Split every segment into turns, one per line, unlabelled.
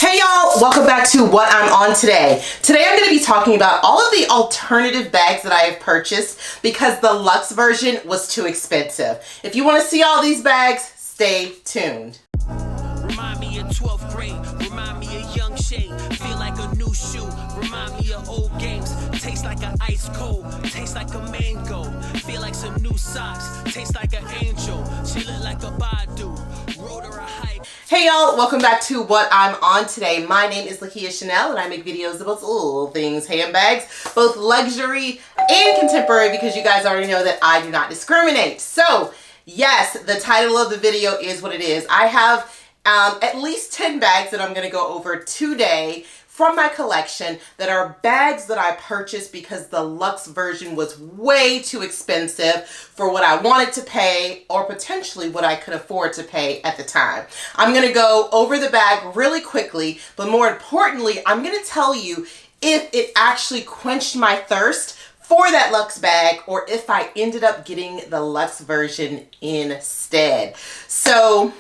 Hey y'all, welcome back to what I'm on today. Today I'm going to be talking about all of the alternative bags that I have purchased because the luxe version was too expensive. If you want to see all these bags, stay tuned.
Remind me of 12th grade, remind me of young shade, feel like a new shoe, remind me of old games, taste like an ice cold, taste like a mango, feel like some new socks, taste like an angel, she look like a Badu, rode her a hike.
Hey y'all, welcome back to what I'm on today. My name is Lakia Chanel and I make videos about all things handbags, both luxury and contemporary, because you guys already know that I do not discriminate. So yes, the title of the video is what it is. I have at least 10 bags that I'm going to go over today from my collection that are bags that I purchased because the luxe version was way too expensive for what I wanted to pay or potentially what I could afford to pay at the time. I'm going to go over the bag really quickly, but more importantly, I'm going to tell you if it actually quenched my thirst for that luxe bag or if I ended up getting the luxe version instead. So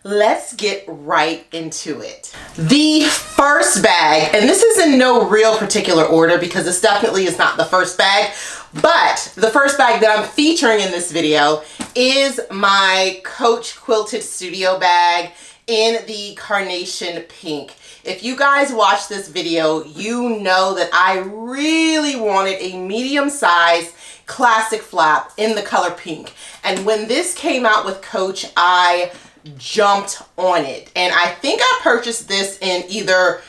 let's get right into it. The first bag, and this is in no real particular order because this definitely is not the first bag, but the first bag that I'm featuring in this video is my Coach Quilted Studio bag in the carnation pink. If you guys watch this video, you know that I really wanted a medium-sized classic flap in the color pink. And when this came out with Coach, I jumped on it. And I think I purchased this in either,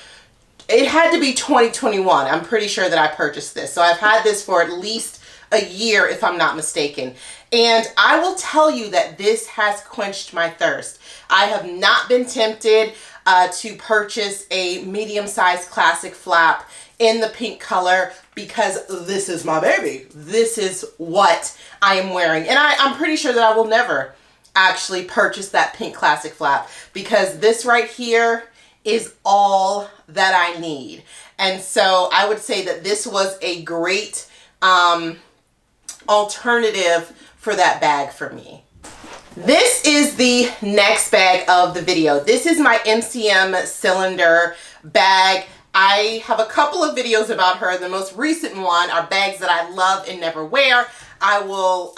it had to be 2021. I'm pretty sure that I purchased this. So I've had this for at least a year if I'm not mistaken. And I will tell you that this has quenched my thirst. I have not been tempted to purchase a medium-sized classic flap in the pink color because this is my baby. This is what I am wearing. And I'm pretty sure that I will never actually purchase that pink classic flap because this right here is all that I need. And so I would say that this was a great alternative for that bag for me. This is the next bag of the video. This is my MCM Cylinder Bag. I have a couple of videos about her. The most recent one are bags that I love and never wear. I will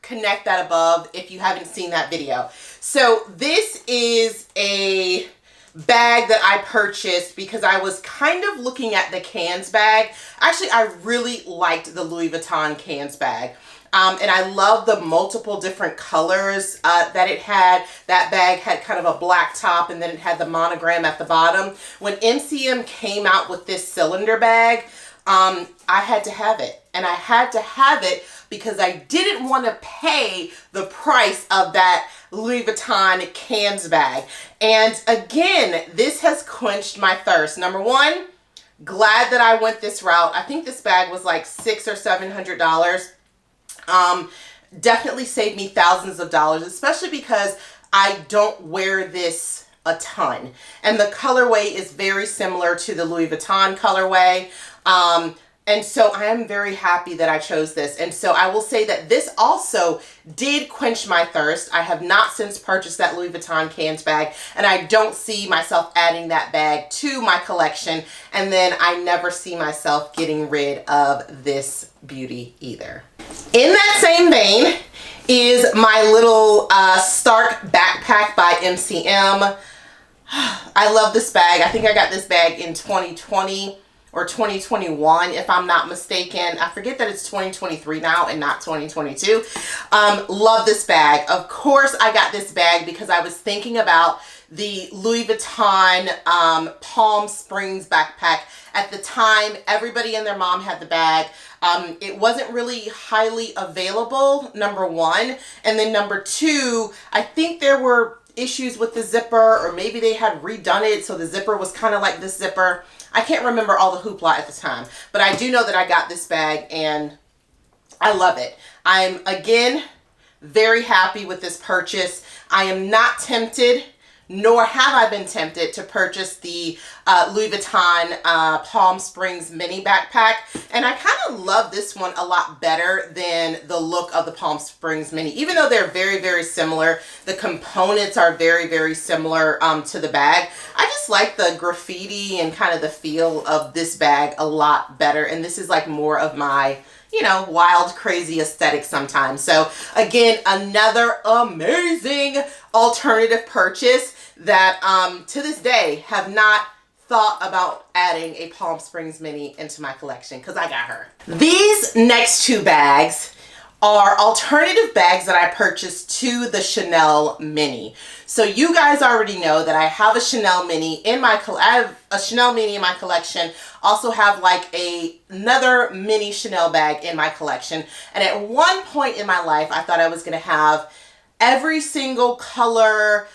connect that above if you haven't seen that video. So this is a bag that I purchased because I was kind of looking at the cans bag. Actually, I really liked the Louis Vuitton cans bag. And I love the multiple different colors that it had. That bag had kind of a black top and then it had the monogram at the bottom. When MCM came out with this cylinder bag, I had to have it. And I had to have it because I didn't want to pay the price of that Louis Vuitton cans bag. And again, this has quenched my thirst. Number one, glad that I went this route. I think this bag was like $600 or $700. Definitely saved me thousands of dollars, especially because I don't wear this a ton. And the colorway is very similar to the Louis Vuitton colorway. And so I am very happy that I chose this. And so I will say that this also did quench my thirst. I have not since purchased that Louis Vuitton cans bag, and I don't see myself adding that bag to my collection. And then I never see myself getting rid of this beauty either. In that same vein is my little Stark Backpack by MCM. I love this bag. I think I got this bag in 2020 or 2021 if I'm not mistaken. I forget that it's 2023 now and not 2022. Love this bag. Of course I got this bag because I was thinking about the Louis Vuitton Palm Springs backpack. At the time, everybody and their mom had the bag. It wasn't really highly available, number one. And then number two, I think there were issues with the zipper, or maybe they had redone it so the zipper was kind of like this zipper. I can't remember all the hoopla at the time, but I do know that I got this bag and I love it. I'm, again, very happy with this purchase. I am not tempted nor have I been tempted to purchase the Louis Vuitton Palm Springs mini backpack. And I kind of love this one a lot better than the look of the Palm Springs mini. Even though they're very, very similar, the components are very, very similar to the bag. I just like the graffiti and kind of the feel of this bag a lot better. And this is like more of my, you know, wild, crazy aesthetic sometimes. So again, another amazing alternative purchase that to this day have not thought about adding a Palm Springs mini into my collection because I got her. These next two bags are alternative bags that I purchased to the Chanel mini. So you guys already know that I have a Chanel mini in my collection. Also have like another mini Chanel bag in my collection. And at one point in my life, I thought I was going to have every single color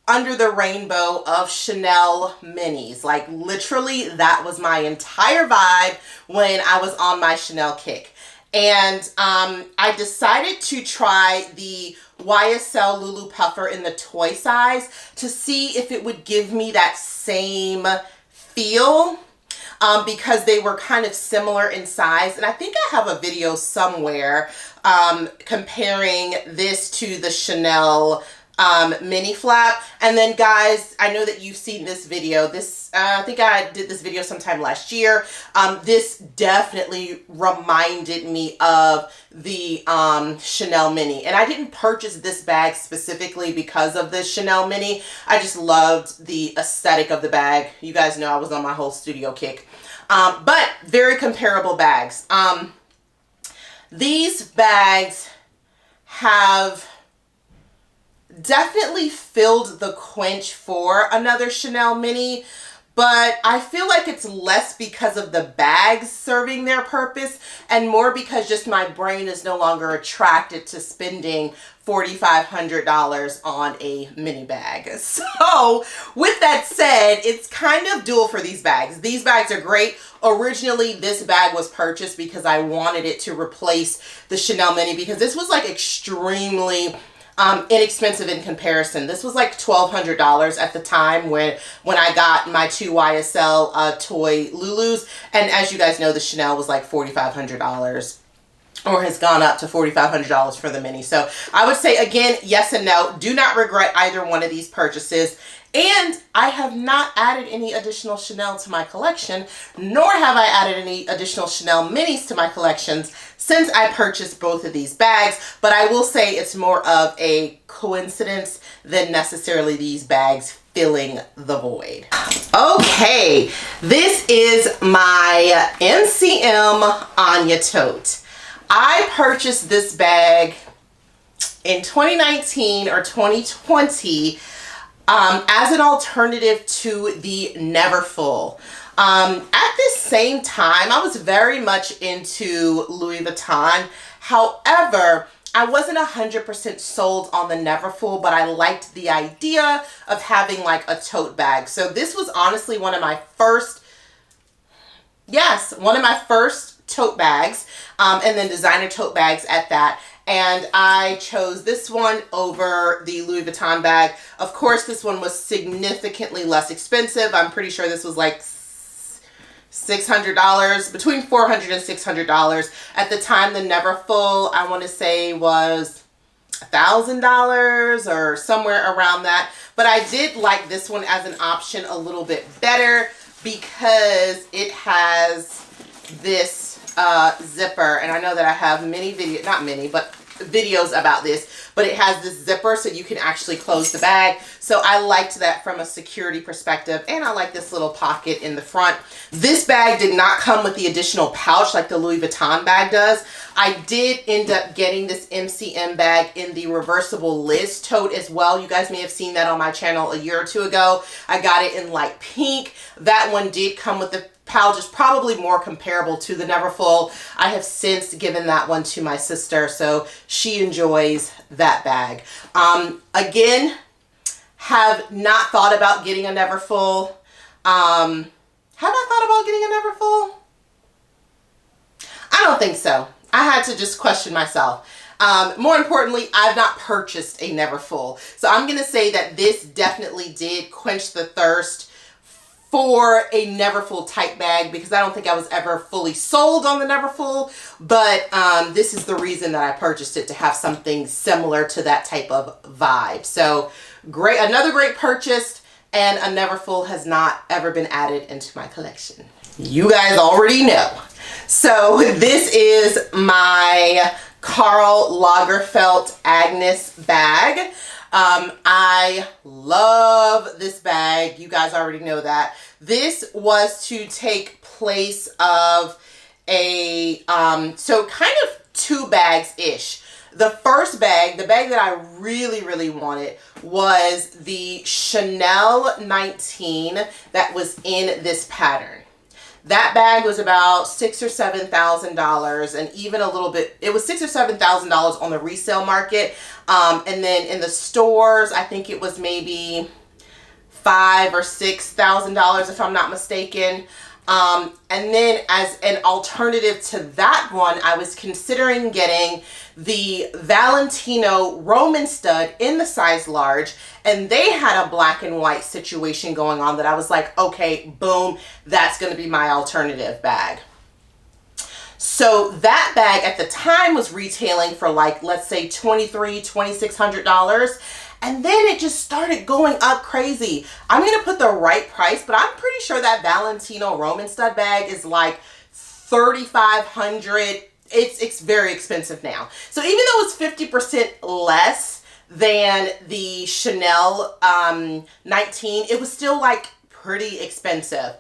under the rainbow of Chanel minis. Like literally that was my entire vibe when I was on my Chanel kick. And I decided to try the YSL Lulu Puffer in the toy size to see if it would give me that same feel because they were kind of similar in size. And I think I have a video somewhere comparing this to the Chanel mini flap. And then guys, I know that you've seen this video. I think I did this video sometime last year. This definitely reminded me of the Chanel mini. And I didn't purchase this bag specifically because of the Chanel mini. I just loved the aesthetic of the bag. You guys know I was on my whole studio kick. But very comparable bags. These bags have definitely filled the quench for another Chanel mini, but I feel like it's less because of the bags serving their purpose and more because just my brain is no longer attracted to spending $4,500 on a mini bag. So with that said, it's kind of dual for these bags. These bags are great. Originally, this bag was purchased because I wanted it to replace the Chanel mini because this was like extremely inexpensive in comparison. This was like $1,200 at the time when I got my two YSL toy Lulus. And as you guys know, the Chanel was like $4,500 or has gone up to $4,500 for the mini. So I would say again, yes and no. Do not regret either one of these purchases. And I have not added any additional Chanel to my collection, nor have I added any additional Chanel minis to my collections since I purchased both of these bags. But I will say it's more of a coincidence than necessarily these bags filling the void. Okay, this is my MCM Anya tote. I purchased this bag in 2019 or 2020 as an alternative to the Neverfull. At this same time, I was very much into Louis Vuitton. However, I wasn't 100% sold on the Neverfull, but I liked the idea of having like a tote bag. So this was honestly one of my first tote bags, and then designer tote bags at that. And I chose this one over the Louis Vuitton bag. Of course, this one was significantly less expensive. I'm pretty sure this was like $600, between $400 and $600. At the time, the Neverfull, I want to say, was $1,000 or somewhere around that. But I did like this one as an option a little bit better because it has this zipper, and I know that I have many videos, not many, but videos about this, but it has this zipper so you can actually close the bag. So I liked that from a security perspective, and I like this little pocket in the front. This bag did not come with the additional pouch like the Louis Vuitton bag does. I did end up getting this MCM bag in the reversible Liz tote as well. You guys may have seen that on my channel a year or two ago. I got it in light pink. That one did come with the pouch, is probably more comparable to the Neverfull. I have since given that one to my sister, so she enjoys that bag. Again, have not thought about getting a Neverfull. Have I thought about getting a Neverfull? I don't think so. I had to just question myself. More importantly, I've not purchased a Neverfull. So I'm going to say that this definitely did quench the thirst for a Neverfull type bag, because I don't think I was ever fully sold on the Neverfull, but this is the reason that I purchased it, to have something similar to that type of vibe. So great, another great purchase, and a Neverfull has not ever been added into my collection. You guys already know. So this is my Karl Lagerfeld Agnes bag. I love this bag. You guys already know that. This was to take place of a, so kind of two bags-ish. The first bag, the bag that I really, really wanted, was the Chanel 19 that was in this pattern. That bag was about $6,000 or $7,000, and even a little bit, it was $6,000 or $7,000 on the resale market. And then in the stores, I think it was maybe $5,000 or $6,000 if I'm not mistaken. And then as an alternative to that one, I was considering getting the Valentino Roman stud in the size large, and they had a black and white situation going on that I was like, okay, boom, that's going to be my alternative bag. So that bag at the time was retailing for like, let's say $2,300, $2,600. And then it just started going up crazy. I'm going to put the right price, but I'm pretty sure that Valentino Roman stud bag is like $3,500. It's very expensive now. So even though it's 50% less than the Chanel 19, it was still like pretty expensive.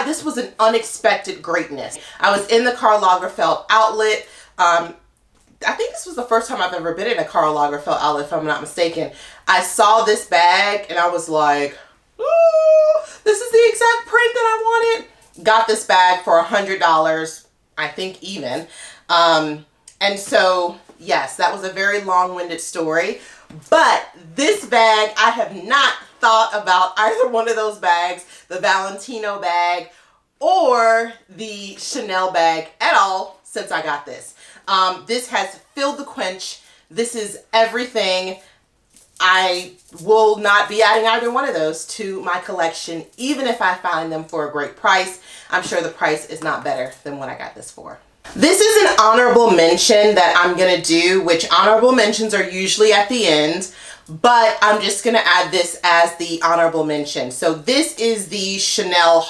This was an unexpected greatness. I was in the Karl Lagerfeld outlet. I think this was the first time I've ever been in a Karl Lagerfeld outlet, if I'm not mistaken. I saw this bag and I was like, ooh, this is the exact print that I wanted. Got this bag for $100, I think even. And so, yes, that was a very long-winded story. But this bag, I have not thought about either one of those bags, the Valentino bag or the Chanel bag at all since I got this. This has filled the quench. This is everything. I will not be adding either one of those to my collection, even if I find them for a great price. I'm sure the price is not better than what I got this for. This is an honorable mention that I'm going to do, which honorable mentions are usually at the end, but I'm just going to add this as the honorable mention. So this is the Chanel,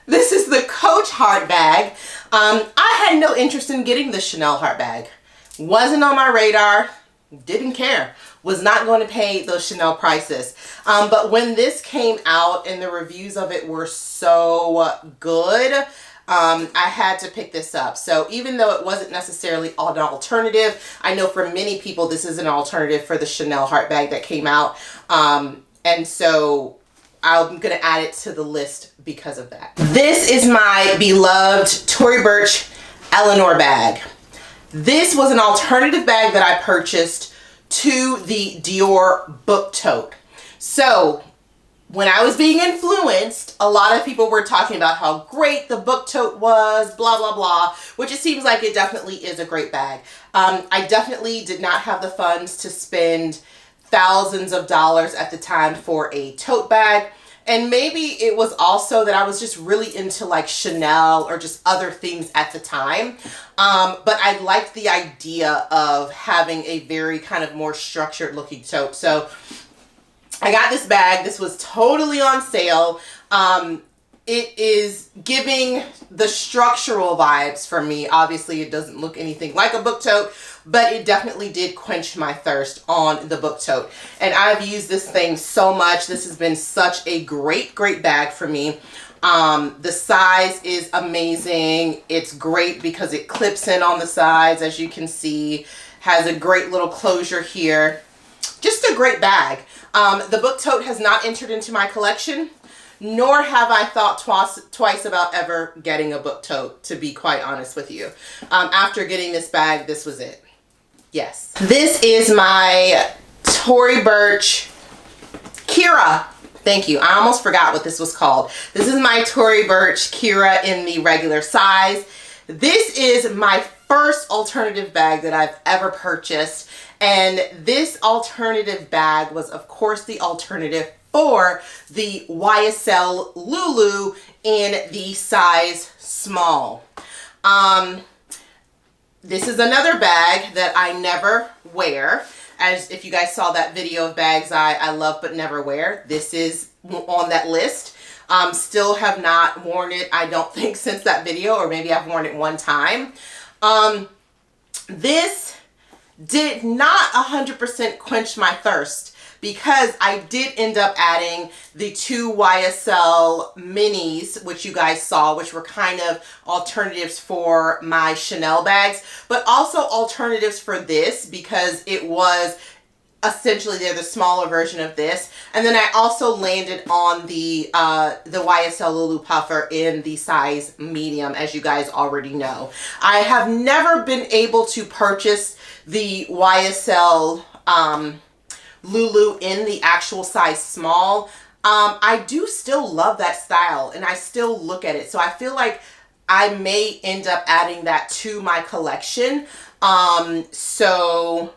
this is the Coach heart bag. I had no interest in getting the Chanel heart bag. Wasn't on my radar, didn't care. Was not going to pay those Chanel prices. But when this came out and the reviews of it were so good, I had to pick this up. So even though it wasn't necessarily an alternative, I know for many people this is an alternative for the Chanel heart bag that came out. And so I'm going to add it to the list because of that. This is my beloved Tory Burch Eleanor bag. This was an alternative bag that I purchased to the Dior book tote. So when I was being influenced, a lot of people were talking about how great the book tote was, blah, blah, blah, which it seems like it definitely is a great bag. I definitely did not have the funds to spend thousands of dollars at the time for a tote bag. And maybe it was also that I was just really into like Chanel or just other things at the time. But I liked the idea of having a very kind of more structured looking tote. So I got this bag. This was totally on sale. It is giving the structural vibes for me. Obviously, it doesn't look anything like a book tote, but it definitely did quench my thirst on the book tote. And I've used this thing so much. This has been such a great, great bag for me. The size is amazing. It's great because it clips in on the sides, as you can see. Has a great little closure here. Just a great bag. The book tote has not entered into my collection, nor have I thought twice about ever getting a book tote, to be quite honest with you. After getting this bag, this was it. Yes. This is my Tory Burch Kira. Thank you. I almost forgot what this was called. This is my Tory Burch Kira in the regular size. This is my first alternative bag that I've ever purchased. And this alternative bag was, of course, the alternative for the YSL Lulu in the size small. This is another bag that I never wear. As if you guys saw that video of bags I love but never wear, this is on that list. Still have not worn it, I don't think, since that video, or maybe I've worn it one time. This did not 100% quench my thirst, because I did end up adding the 2 YSL minis, which you guys saw, which were kind of alternatives for my Chanel bags, but also alternatives for this, because it was essentially, they're the smaller version of this. And then I also landed on the YSL Lulu Puffer in the size medium, as you guys already know. I have never been able to purchase the YSL Lulu in the actual size small. I do still love that style, and I still look at it. So I feel like I may end up adding that to my collection. So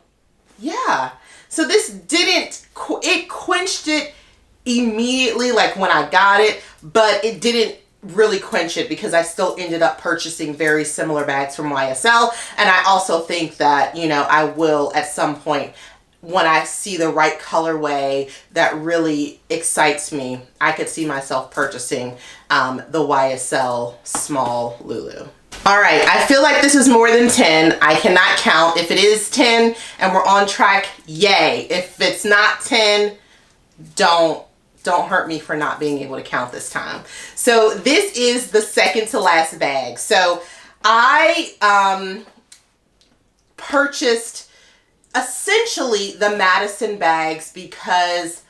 yeah. So this didn't, it quenched it immediately, like when I got it, but it didn't really quench it, because I still ended up purchasing very similar bags from YSL. And I also think that, you know, I will at some point, when I see the right colorway that really excites me, I could see myself purchasing the YSL small Lulu. All right, I feel like this is more than 10. I cannot count. If it is 10 and we're on track, yay. If it's not 10, don't hurt me for not being able to count this time. So this is the second to last bag. So I purchased essentially the Madison bags because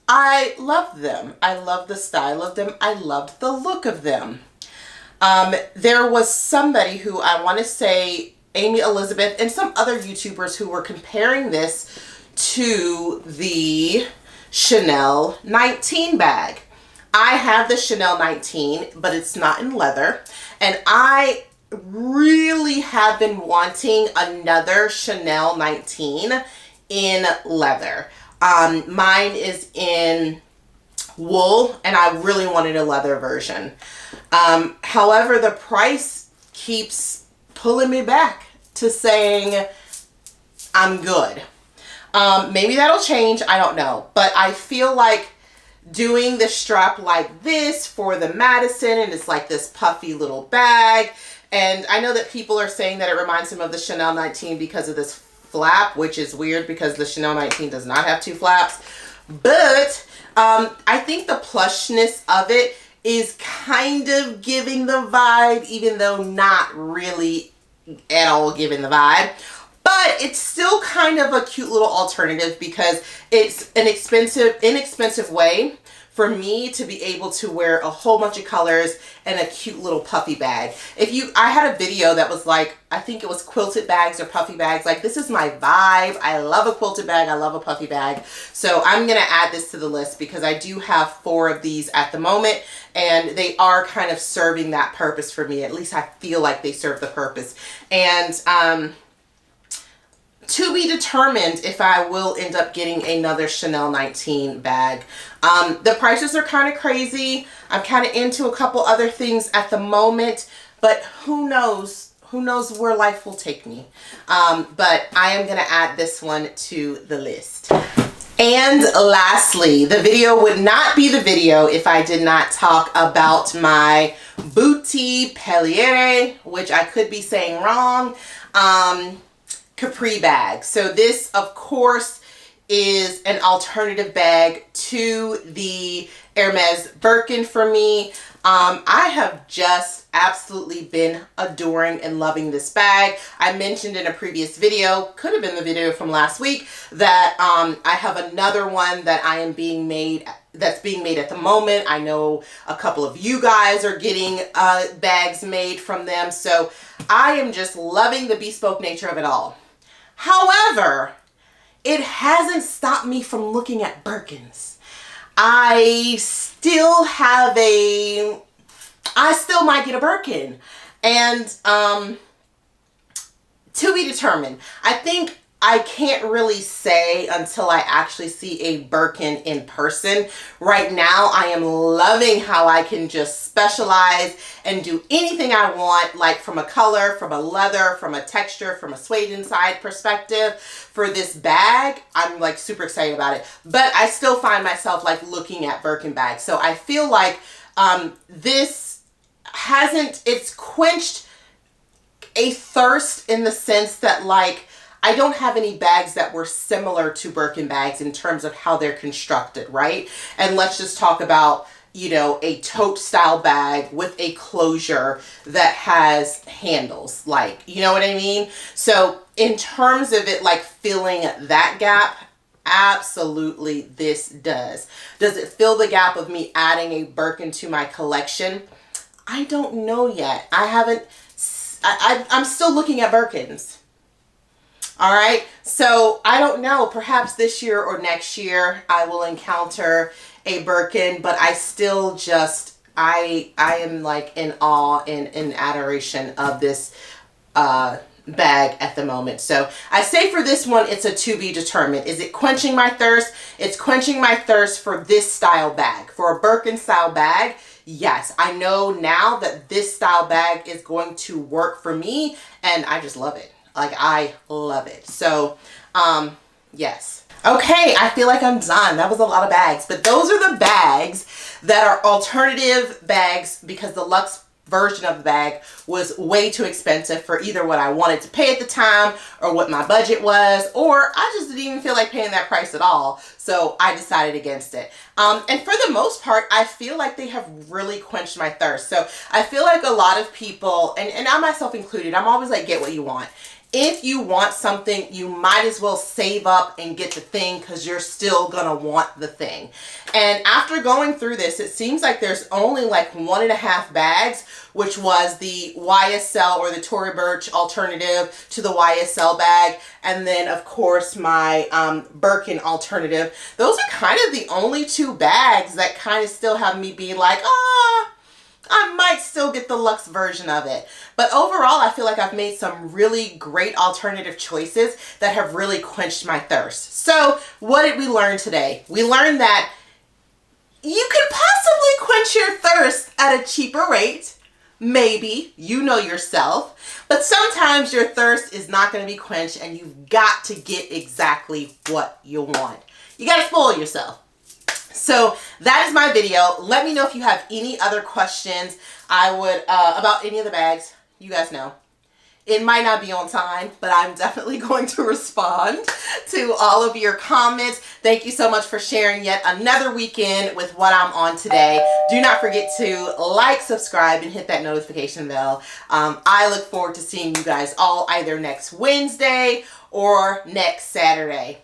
I love them. I love the style of them. I loved the look of them. There was somebody who, I want to say Amy Elizabeth and some other YouTubers, who were comparing this to the Chanel 19 bag. I have the Chanel 19, but it's not in leather. And I really have been wanting another Chanel 19 in leather. Mine is in wool, and I really wanted a leather version. However, the price keeps pulling me back to saying I'm good. Maybe that'll change, I don't know. But I feel like doing the strap like this for the Madison, and it's like this puffy little bag. And I know that people are saying that it reminds them of the Chanel 19 because of this flap, which is weird because the Chanel 19 does not have 2 flaps. But I think the plushness of it is kind of giving the vibe, even though not really at all giving the vibe. But it's still kind of a cute little alternative, because it's an inexpensive way for me to be able to wear a whole bunch of colors and a cute little puffy bag. I had a video that was like, I think it was quilted bags or puffy bags. Like, this is my vibe. I love a quilted bag. I love a puffy bag. So I'm going to add this to the list, because I do have 4 of these at the moment, and they are kind of serving that purpose for me. At least I feel like they serve the purpose. And, to be determined if I will end up getting another Chanel 19 bag. The prices are kind of crazy. I'm kind of into a couple other things at the moment, but who knows? Who knows where life will take me? But I am going to add this one to the list. And lastly, the video would not be the video if I did not talk about my Bouti Pelliere, which I could be saying wrong, Capri bag. So this, of course, is an alternative bag to the Hermes Birkin for me. I have just absolutely been adoring and loving this bag. I mentioned in a previous video, could have been the video from last week, that I have another one that that's being made at the moment. I know a couple of you guys are getting bags made from them. So I am just loving the bespoke nature of it all. However, it hasn't stopped me from looking at Birkins. I still might get a Birkin. And To be determined. I think I can't really say until I actually see a Birkin in person. Right now, I am loving how I can just specialize and do anything I want, like from a color, from a leather, from a texture, from a suede inside perspective. For this bag, I'm like super excited about it. But I still find myself like looking at Birkin bags. So I feel like this it's quenched a thirst in the sense that like, I don't have any bags that were similar to Birkin bags in terms of how they're constructed, right? And let's just talk about, you know, a tote style bag with a closure that has handles, like, you know what I mean? So in terms of it like filling that gap, absolutely this does. Does it fill the gap of me adding a Birkin to my collection? I don't know yet. I'm still looking at Birkins. All right, so I don't know, perhaps this year or next year I will encounter a Birkin, but I still just, I am like in awe and in adoration of this bag at the moment. So I say for this one, it's a to be determined. Is it quenching my thirst? It's quenching my thirst for this style bag. For a Birkin style bag, yes, I know now that this style bag is going to work for me, and I just love it. Like, I love it. So, yes. Okay, I feel like I'm done. That was a lot of bags. But those are the bags that are alternative bags because the luxe version of the bag was way too expensive for either what I wanted to pay at the time or what my budget was, or I just didn't even feel like paying that price at all. So I decided against it. And for the most part, I feel like they have really quenched my thirst. So I feel like a lot of people, and I myself included, I'm always like, get what you want. If you want something, you might as well save up and get the thing because you're still gonna want the thing. And after going through this, it seems like there's only like 1.5 bags, which was the YSL or the Tory Burch alternative to the YSL bag. And then of course my Birkin alternative. Those are kind of the only 2 bags that kind of still have me being like, I might still get the luxe version of it. But overall, I feel like I've made some really great alternative choices that have really quenched my thirst. So what did we learn today? We learned that you could possibly quench your thirst at a cheaper rate. Maybe, you know yourself. But sometimes your thirst is not going to be quenched and you've got to get exactly what you want. You got to spoil yourself. So that is my video. Let me know if you have any other questions about any of the bags. You guys know. It might not be on time, but I'm definitely going to respond to all of your comments. Thank you so much for sharing yet another weekend with what I'm on today. Do not forget to like, subscribe, and hit that notification bell. I look forward to seeing you guys all either next Wednesday or next Saturday.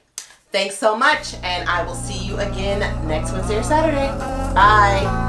Thanks so much, and I will see you again next Wednesday or Saturday. Bye.